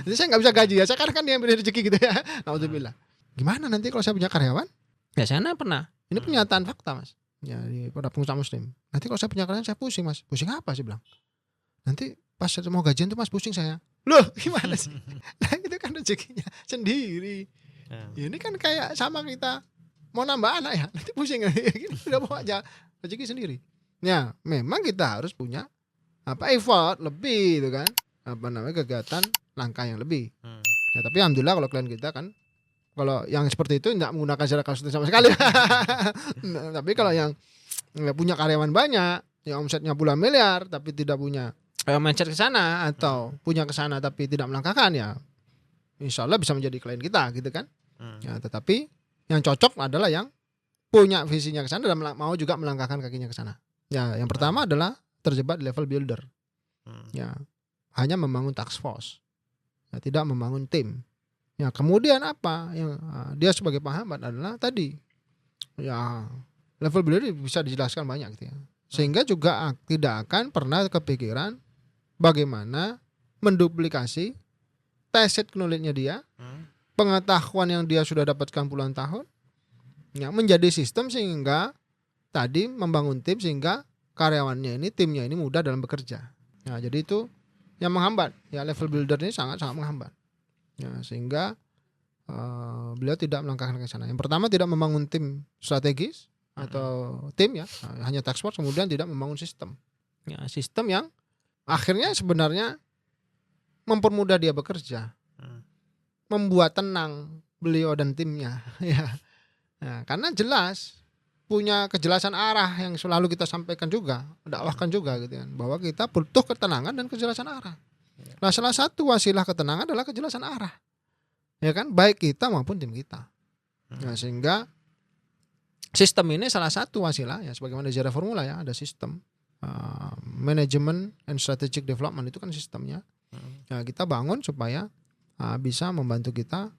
Jadi saya nggak bisa gaji ya. Sekarang kan dia yang beri rezeki gitu ya. Alhamdulillah. Gimana nanti kalau saya punya karyawan? Ya saya pernah. Ini pernyataan fakta, Mas. Ya, pada pengusaha muslim. Nanti kalau saya punya karyawan saya pusing, Mas. Pusing apa sih bilang? Nanti pas mau gajian tuh Mas pusing saya. Loh, gimana sih? Nah, itu kan rezekinya sendiri. Ya, ini kan kayak sama kita mau nambah anak ya, nanti pusing ya. Udah bawa aja rezeki sendiri. Ya, memang kita harus punya effort lebih, itu kan. Kegiatan langkah yang lebih. Ya, tapi alhamdulillah kalau klien kita kan, kalau yang seperti itu tidak menggunakan secara kasus sama sekali. Nah, tapi kalau yang nggak punya karyawan banyak, yang omsetnya puluhan miliar tapi tidak punya mindset ke sana, atau punya ke sana tapi tidak melangkahkan, ya insya Allah bisa menjadi klien kita gitu kan. Ya, tetapi yang cocok adalah yang punya visinya ke sana dan mau juga melangkahkan kakinya ke sana. Ya, yang pertama adalah terjebak di level builder. Ya, hanya membangun task force. Ya, tidak membangun tim. Ya, kemudian apa yang dia sebagai penghambat adalah tadi. Ya, level builder bisa dijelaskan banyak gitu ya. Sehingga juga tidak akan pernah kepikiran bagaimana menduplikasi tacit knowledge-nya dia, pengetahuan yang dia sudah dapatkan puluhan tahun, ya, menjadi sistem sehingga tadi membangun tim sehingga karyawannya ini, timnya ini mudah dalam bekerja. Ya, jadi itu yang menghambat. Ya, level builder ini sangat-sangat menghambat. Ya, sehingga beliau tidak melangkahkan ke sana. Yang pertama, tidak membangun tim strategis atau tim ya, hanya task force, kemudian tidak membangun sistem. Ya, sistem yang akhirnya sebenarnya mempermudah dia bekerja, membuat tenang beliau dan timnya, ya. Nah, karena jelas punya kejelasan arah yang selalu kita sampaikan juga, dakwahkan juga gitu kan, bahwa kita butuh ketenangan dan kejelasan arah. Nah, salah satu wasilah ketenangan adalah kejelasan arah, ya kan, baik kita maupun tim kita. Nah, sehingga sistem ini salah satu wasilah ya, sebagaimana di sejarah formula ya, ada sistem. Management and strategic development itu kan sistemnya. Ya, kita bangun supaya bisa membantu kita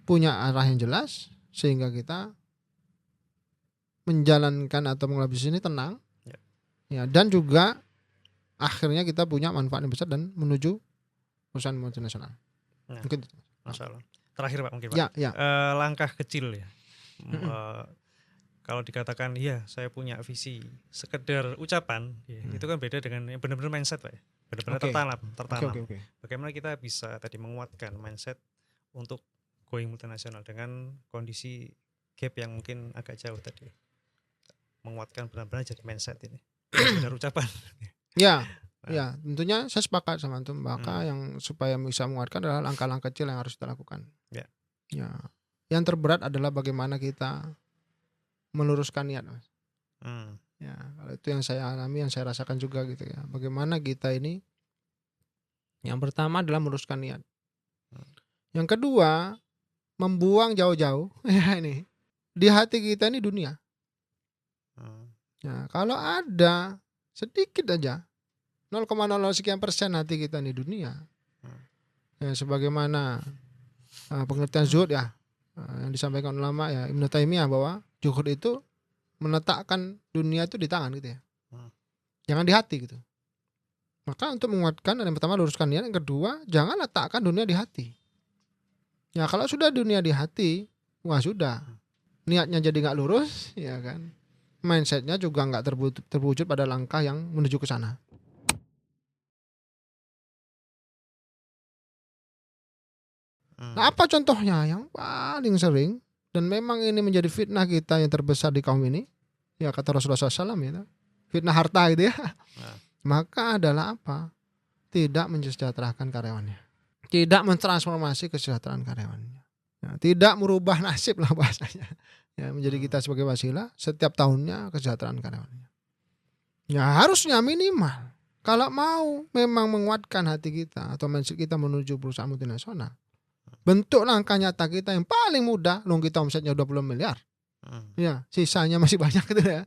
punya arah yang jelas sehingga kita menjalankan atau mengelola bisnis ini tenang. Ya, dan juga akhirnya kita punya manfaat yang besar dan menuju perusahaan multinasional. Mungkin itu. Masalah. Terakhir Pak, mungkin Pak. Ya. Langkah kecil ya. Kalau dikatakan iya saya punya visi, sekedar ucapan, ya, itu kan beda dengan yang benar-benar mindset Pak ya. Benar-benar tertanam. Okay. Bagaimana kita bisa tadi menguatkan mindset untuk going multinasional dengan kondisi gap yang mungkin agak jauh tadi. Menguatkan benar-benar jadi mindset ini. Benar ucapan. Ya, tentunya saya sepakat sama antum, maka yang supaya bisa menguatkan adalah langkah-langkah kecil yang harus kita lakukan. Ya. Yang terberat adalah bagaimana kita meluruskan niat, Mas. Ya, kalau itu yang saya alami, yang saya rasakan juga gitu ya. Bagaimana kita ini, yang pertama adalah meluruskan niat. Yang kedua, membuang jauh-jauh ya ini. Di hati kita ini dunia. Ya, kalau ada sedikit aja 0,00 sekian persen hati kita ini dunia. Ya, sebagaimana pengertian zuhud ya, yang disampaikan ulama ya Ibnu Taimiyah, bahwa zuhud itu meletakkan dunia itu di tangan gitu ya. Jangan di hati gitu. Maka untuk menguatkan, yang pertama luruskan niat, yang kedua jangan letakkan dunia di hati. Ya kalau sudah dunia di hati, wah sudah. Niatnya jadi nggak lurus, ya kan. Mindsetnya juga nggak terwujud pada langkah yang menuju ke sana. Nah, apa contohnya yang paling sering dan memang ini menjadi fitnah kita yang terbesar di kaum ini? Ya kata Rasulullah SAW ya, fitnah harta gitu ya. Maka adalah apa? Tidak mensejahterakan karyawannya. Tidak mentransformasi kesejahteraan karyawannya. Ya, tidak merubah nasib lah bahasanya. Ya, menjadi kita sebagai wasilah setiap tahunnya kesejahteraan karyawannya. Ya harusnya minimal. Kalau mau memang menguatkan hati kita atau mindset kita menuju perusahaan multinasional, bentuk langkah nyata kita yang paling mudah, kita omsetnya 20 miliar. Ya, sisanya masih banyak gitu ya.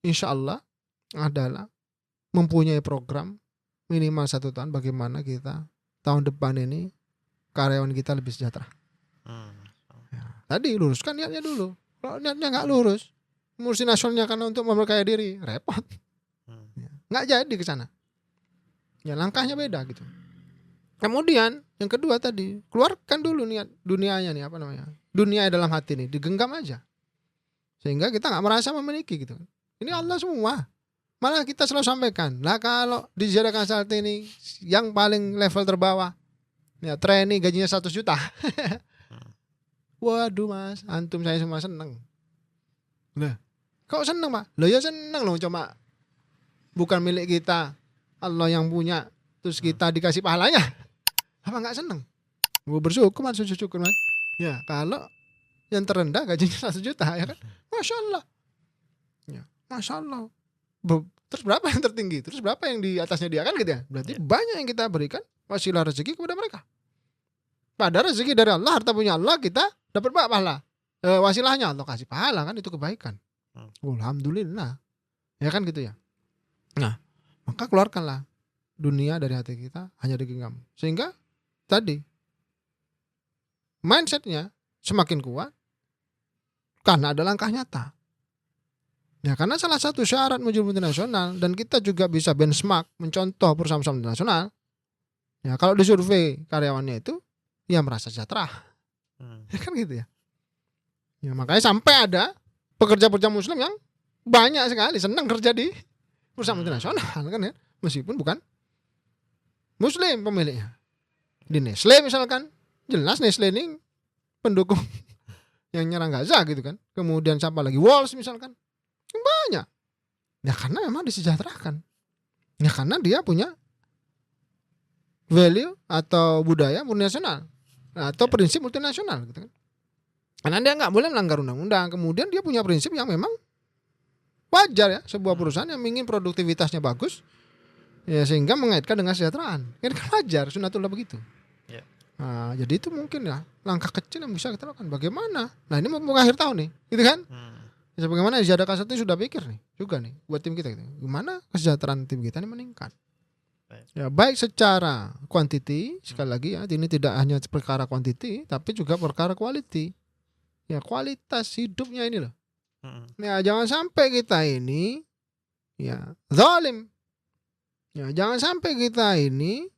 Insya Allah adalah mempunyai program minimal 1 tahun bagaimana kita tahun depan ini karyawan kita lebih sejahtera. Ya, tadi luruskan niatnya dulu. Kalau niatnya nggak lurus, multinasionalnya karena untuk memperkaya diri, repot. Ya, nggak jadi ke sana. Ya langkahnya beda gitu. Kemudian yang kedua tadi, keluarkan dulu niat dunianya nih, apa namanya? Dunia dalam hati nih, digenggam aja. Sehingga kita nggak merasa memiliki gitu. Ini Allah semua. Malah kita selalu sampaikan, lah kalau di Ziyada Consulting ini yang paling level terbawah, ya trainee gajinya 100 juta. Waduh mas, antum saya semua seneng. Lah, kok seneng pak? Lah ya seneng loh, cuma bukan milik kita, Allah yang punya, terus kita dikasih pahalanya. Apa nggak seneng? Gue bersyukur mas, syukur mas. Ya kalau yang terendah gajinya 100 juta ya kan, masya Allah. Ya, masya Allah. Terus berapa yang tertinggi? Terus berapa yang di atasnya dia kan gitu ya? Berarti banyak yang kita berikan wasilah rezeki kepada mereka. Pada rezeki dari Allah, harta punya Allah, kita dapat pahala. Wasilahnya Allah kasih pahala kan, itu kebaikan. Alhamdulillah. Ya kan gitu ya. Nah, maka keluarkanlah dunia dari hati kita hanya digenggam. Sehingga tadi mindsetnya semakin kuat karena ada langkah nyata. Ya karena salah satu syarat menuju multinasional, dan kita juga bisa benchmark mencontoh perusahaan-perusahaan multinasional. Ya kalau disurvei karyawannya itu ya merasa sejahtera. Ya kan gitu ya. Ya makanya sampai ada pekerja-pekerja muslim yang banyak sekali senang kerja di perusahaan multinasional kan ya, meskipun bukan muslim pemiliknya. Di Nestle misalkan, jelas Nestle ini pendukung yang nyerang Gaza gitu kan. Kemudian siapa lagi, Walls misalkan, banyak. Ya karena memang disejahterakan. Ya karena dia punya value atau budaya multinasional atau prinsip multinasional gitu kan. Karena dia nggak boleh melanggar undang-undang. Kemudian dia punya prinsip yang memang wajar ya, sebuah perusahaan yang ingin produktivitasnya bagus, ya sehingga mengaitkan dengan kesejahteraan. Ini kan wajar, sunatullah begitu. Nah, jadi itu mungkin ya langkah kecil yang bisa kita lakukan. Bagaimana? Nah ini mau akhir tahun nih, gitu kan? Ya, bagaimana Ziyada Consulting sudah pikir nih juga nih buat tim kita gitu. Gimana kesejahteraan tim kita ini meningkat? Ya baik secara quantity, sekali lagi ya, ini tidak hanya perkara quantity tapi juga perkara quality. Ya kualitas hidupnya ini loh. Ya jangan sampai kita ini ya zalim. Ya jangan sampai kita ini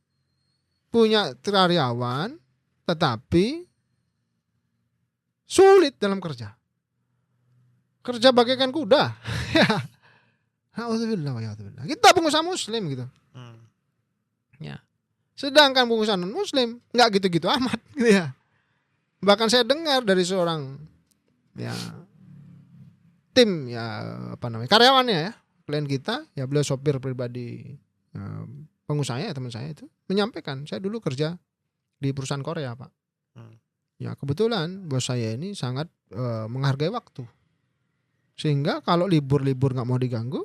punya karyawan tetapi sulit dalam kerja. Kerja bagaikan kuda. Ya. Alhamdulillah. Kita pengusaha muslim gitu. Ya. Sedangkan pengusaha non muslim nggak gitu-gitu amat gitu ya. Bahkan saya dengar dari seorang ya tim ya apa namanya karyawannya ya, klien kita ya, beliau sopir pribadi pengusaha ya, teman saya itu menyampaikan, saya dulu kerja di perusahaan Korea Pak. Ya kebetulan bos saya ini sangat menghargai waktu, sehingga kalau libur-libur nggak mau diganggu,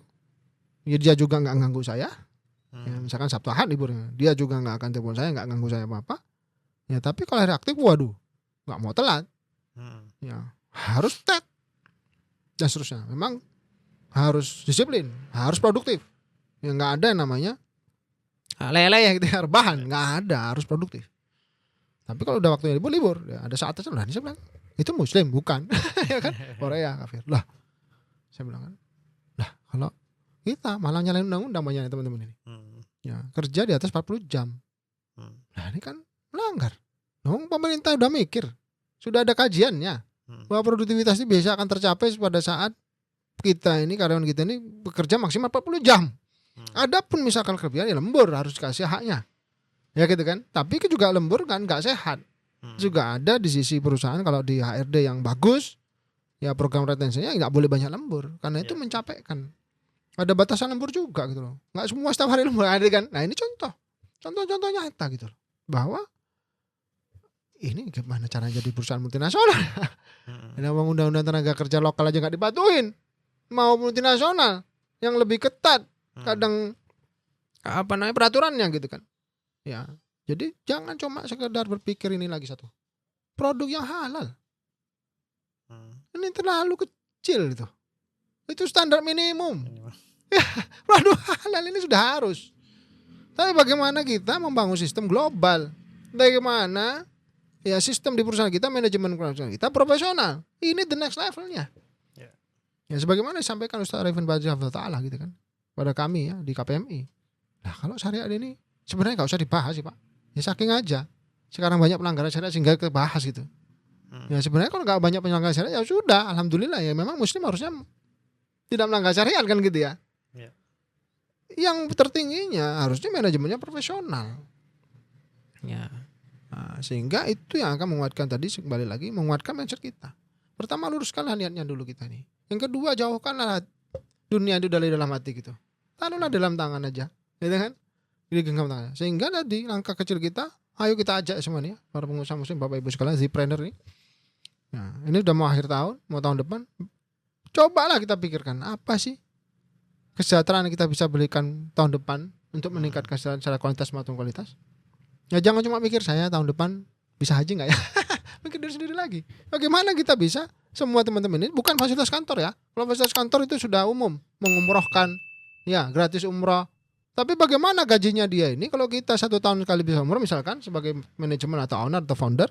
ya dia juga nggak ganggu saya. Ya, misalkan Sabtu Ahad liburnya, dia juga nggak akan telepon saya, nggak ganggu saya apa-apa. Ya tapi kalau hari aktif, waduh, nggak mau telat. Ya harus tet dan seterusnya. Memang harus disiplin, harus produktif. Ya nggak ada yang namanya lele ya gitu, rebahan, nggak ada, harus produktif. Tapi kalau udah waktunya libur, ya ada saatnya lah. Saya bilang itu muslim bukan, ya kan? Korea kafir lah. Saya bilang kan, lah kalau kita malah nyalain undang-undang banyak teman-teman ini. Ya kerja di atas 40 jam. Nah ini kan melanggar. Pemerintah udah mikir, sudah ada kajiannya bahwa produktivitas ini biasa akan tercapai pada saat kita ini, karyawan kita ini bekerja maksimal 40 jam. Adapun misalkan kelebihan ya lembur, harus dikasih haknya. Ya gitu kan. Tapi juga lembur kan nggak sehat. Juga ada di sisi perusahaan kalau di HRD yang bagus, ya program retensinya nggak boleh banyak lembur karena itu mencapaikan. Ada batasan lembur juga gitu loh. Nggak semua setiap hari lembur ada kan. Nah ini contoh nyata gitu loh. Bahwa ini gimana cara jadi perusahaan multinasional? Kenapa undang-undang tenaga kerja lokal aja nggak dipatuhin? Mau multinasional yang lebih ketat kadang peraturannya gitu kan. Ya, jadi jangan cuma sekedar berpikir ini lagi satu produk yang halal. Ini terlalu kecil itu. Itu standar minimum. Produk halal ini sudah harus. Tapi bagaimana kita membangun sistem global? Bagaimana ya sistem di perusahaan kita, manajemen perusahaan kita profesional? Ini the next levelnya. Ya sebagaimana disampaikan Ustaz Arifin Badri Hafizahullah Ta'ala gitu kan pada kami ya di KPMI. Nah kalau syariat ini sebenarnya nggak usah dibahas sih Pak. Ya saking aja. Sekarang banyak pelanggaran syariat sehingga kebahas gitu. Ya sebenarnya kalau nggak banyak pelanggaran syariat ya sudah, alhamdulillah ya memang Muslim harusnya tidak melanggar syariat kan gitu ya. Yang tertingginya harusnya manajemennya profesional. Ya. Nah, sehingga itu yang akan menguatkan tadi kembali lagi menguatkan mindset kita. Pertama luruskanlah niatnya dulu kita nih. Yang kedua jauhkanlah dunia itu dari dalam hati gitu. Taruhlah dalam tangan aja, gitu kan? Jadi genggam tangannya. Sehingga tadi langkah kecil kita, ayo kita ajak semuanya, para pengusaha Muslim, Bapak Ibu sekalian, Zipreneur ini. Nah, ini udah mau akhir tahun, mau tahun depan. Cobalah kita pikirkan apa sih kesejahteraan yang kita bisa berikan tahun depan untuk meningkatkan secara kualitas maupun kualitas. Ya jangan cuma mikir saya tahun depan bisa haji nggak ya? Mikir diri sendiri lagi. Bagaimana kita bisa semua teman-teman ini bukan fasilitas kantor ya. Kalau fasilitas kantor itu sudah umum, mengumrohkan, ya gratis umroh. Tapi bagaimana gajinya dia ini? Kalau kita 1 tahun sekali bisa umroh misalkan sebagai manajemen atau owner atau founder,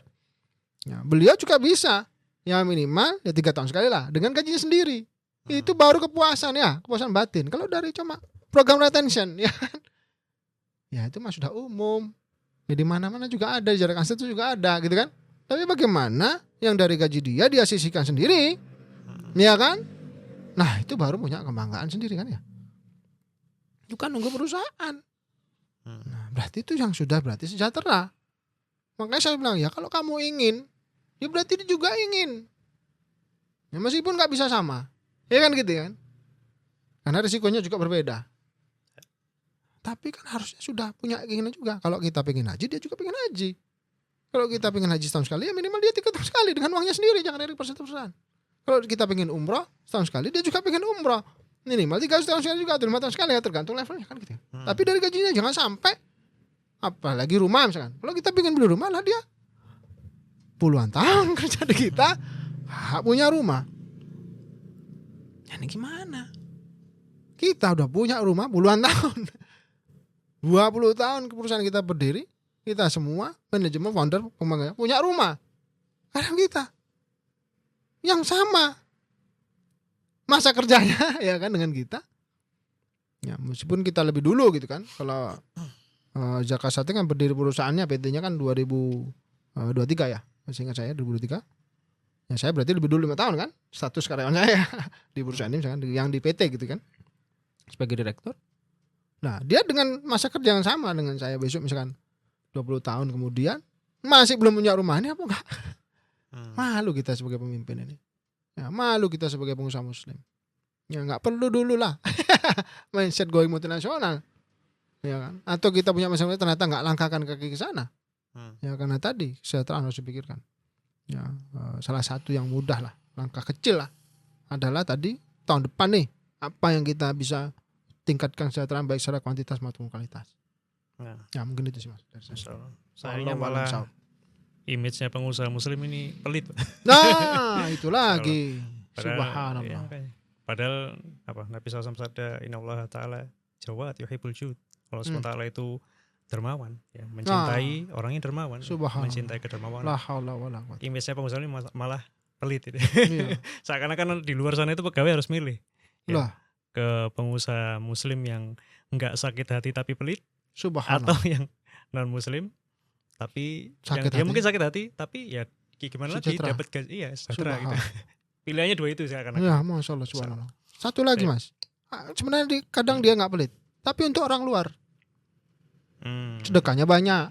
ya, beliau juga bisa. Ya minimal ya 3 tahun sekali lah dengan gajinya sendiri. Itu baru kepuasan ya, kepuasan batin. Kalau dari cuma program retention ya kan. Ya itu mah sudah umum. Ya di mana-mana juga ada, jarak aset itu juga ada gitu kan. Tapi bagaimana yang dari gaji dia sisihkan sendiri, ya kan? Nah itu baru punya kebanggaan sendiri kan ya. Itu kan nunggu perusahaan. Nah berarti itu yang sudah berarti sejahtera. Makanya saya bilang ya kalau kamu ingin, ya berarti dia juga ingin. Ya meskipun nggak bisa sama, ya kan gitu kan? Karena risikonya juga berbeda. Tapi kan harusnya sudah punya keinginan juga. Kalau kita pengen haji, dia juga pengen haji. Kalau kita pengen haji setahun sekali, ya minimal dia 3 tahun sekali dengan uangnya sendiri, jangan dari perusahaan. Kalau kita pengen umroh setahun sekali, dia juga pengen umroh. Minimal 3 tahun sekali juga, atau 5 tahun sekali ya tergantung levelnya kan gitu. Tapi dari gajinya jangan sampai, apalagi rumah misalkan. Kalau kita pengen beli rumah lah dia puluhan tahun kerja di kita, punya rumah. Ini gimana? Kita udah punya rumah puluhan tahun. 20 tahun perusahaan kita berdiri, kita semua manajemen founder pembangunan punya rumah. Karena kita yang sama masa kerjanya ya kan dengan kita. Ya meskipun kita lebih dulu gitu kan. Kalau Zaka Sate kan berdiri perusahaannya PT-nya kan 2023 ya. Masih ingat saya 2023. Ya saya berarti lebih dulu 5 tahun kan status karyawan saya di perusahaan ini misalkan yang di PT gitu kan. Sebagai direktur. Nah, dia dengan masa kerja yang sama dengan saya besok misalkan 20 tahun kemudian masih belum punya rumah, ini apa enggak? Malu kita sebagai pemimpin ini. Ya, malu kita sebagai pengusaha Muslim. Ya enggak perlu dulu lah. Mindset going multinasional. Ya kan? Atau kita punya masalah ternyata enggak langkahkan kaki ke sana. Ya karena tadi kesejahteraan harus dipikirkan. Ya, salah satu yang mudah lah, langkah kecil lah adalah tadi tahun depan nih apa yang kita bisa tingkatkan kesejahteraan baik secara kuantitas maupun kualitas. Ya mungkin itu sih mas. Sayangnya malah image-nya pengusaha Muslim ini pelit. Nah itu lagi. Subhanallah. Ya, padahal apa Nabi SAW sabda Innallaha ta'ala jawad yuhibbul jud. Allah SWT itu dermawan, ya, mencintai orang yang dermawan, mencintai kedermawanan. La haula wala quwwata. Image-nya pengusaha ini malah pelit itu. Iya. Seakan-akan di luar sana itu pegawai harus milih. Ya. Ke pengusaha Muslim yang enggak sakit hati tapi pelit, atau yang non Muslim tapi Sakit ya hati. mungkin sakit hati, tapi ya gimana lagi Sejahtera. dapat gaji, iya sejahtera gitu. Subhanallah. Pilihannya dua itu seakan-akan. Ya, masya Allah, subhanallah. Satu lagi mas, sebenarnya kadang dia nggak pelit, tapi untuk orang luar sedekahnya banyak.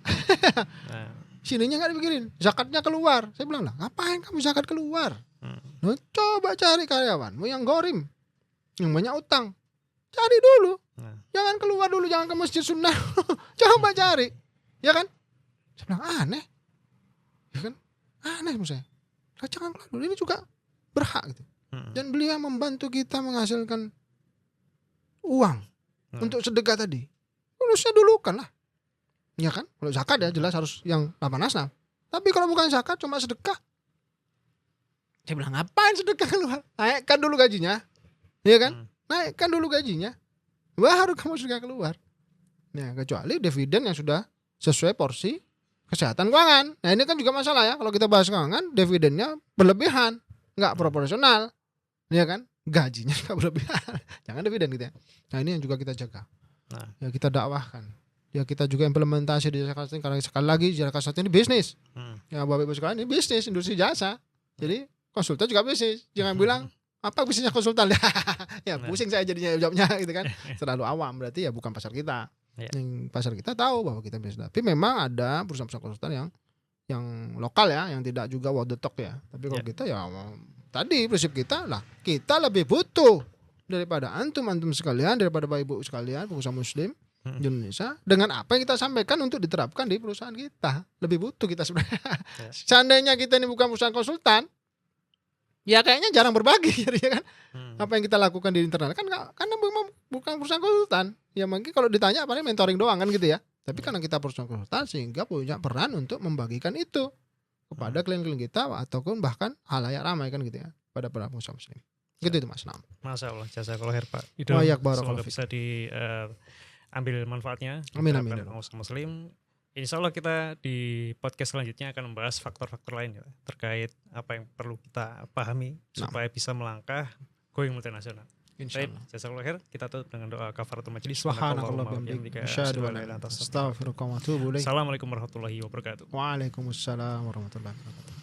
Nah, Sininya nggak dipikirin, zakatnya keluar. Saya bilang lah, ngapain kamu zakat keluar? Loh, coba cari karyawanmu yang gorim, yang banyak utang, cari dulu. Jangan keluar dulu, jangan ke masjid sunnah. Coba cari, ya kan? Saya bilang aneh, ya kan? Aneh menurut saya. Lah, jangan keluar dulu, ini juga berhak gitu. Dan beliau membantu kita menghasilkan uang untuk sedekah tadi. Harusnya dulukan lah, ya kan? Kalau zakat ya jelas harus yang 8 asnaf. Tapi kalau bukan zakat cuma sedekah, saya bilang ngapain sedekah keluar? Naikkan dulu gajinya, ya kan? Naikkan dulu gajinya, baru kamu sedekah keluar. Nah, kecuali dividen yang sudah sesuai porsi kesehatan keuangan. Nah, ini kan juga masalah ya. Kalau kita bahas keuangan, dividennya berlebihan, nggak proporsional, ya kan? Gajinya nggak berlebihan. Jangan dividen gitu ya. Nah, ini yang juga kita jaga. Ya kita dakwahkan. Ya kita juga implementasi di Jakarta karena sekali lagi Jakarta ini bisnis. Ya Bapak Ibu sekalian, ini bisnis industri jasa. Jadi konsultan juga bisnis. Jangan bilang apa bisnisnya konsultan. Ya pusing saya jadinya jawabnya gitu kan. Terlalu awam, berarti ya bukan pasar kita. Yang pasar kita tahu bahwa kita bisnis. Tapi memang ada perusahaan-perusahaan konsultan yang lokal ya, yang tidak juga world the talk ya. Tapi kalau kita ya tadi prinsip kita lah, kita lebih butuh daripada antum sekalian, daripada Bapak Ibu sekalian pengusaha muslim di Indonesia, dengan apa yang kita sampaikan untuk diterapkan di perusahaan kita. Lebih butuh kita sebenarnya. Seandainya kita ini bukan perusahaan konsultan, ya kayaknya jarang berbagi ya kan. Apa yang kita lakukan di internal kan karena bukan perusahaan konsultan. Ya mungkin kalau ditanya paling mentoring doang kan gitu ya. Tapi karena kita perusahaan konsultan sehingga punya peran untuk membagikan itu kepada klien-klien kita ataupun bahkan halayak ramai kan gitu ya, pada para pengusaha muslim. Gitu itu Mas Nam. Masya Allah, jazakallah khair Pak. Itu semoga bisa diambil manfaatnya. Amin. Pengusaha muslim. Insya Allah kita di podcast selanjutnya akan membahas faktor-faktor lain ya, terkait apa yang perlu kita pahami supaya bisa melangkah going multinasional. Baik, jazakallah khair. Kita tutup dengan doa kafaratul majlis. Assalamualaikum warahmatullahi wabarakatuh. Waalaikumsalam warahmatullahi wabarakatuh.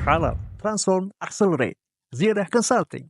Halal Transform Accelerate Ziyarah Consulting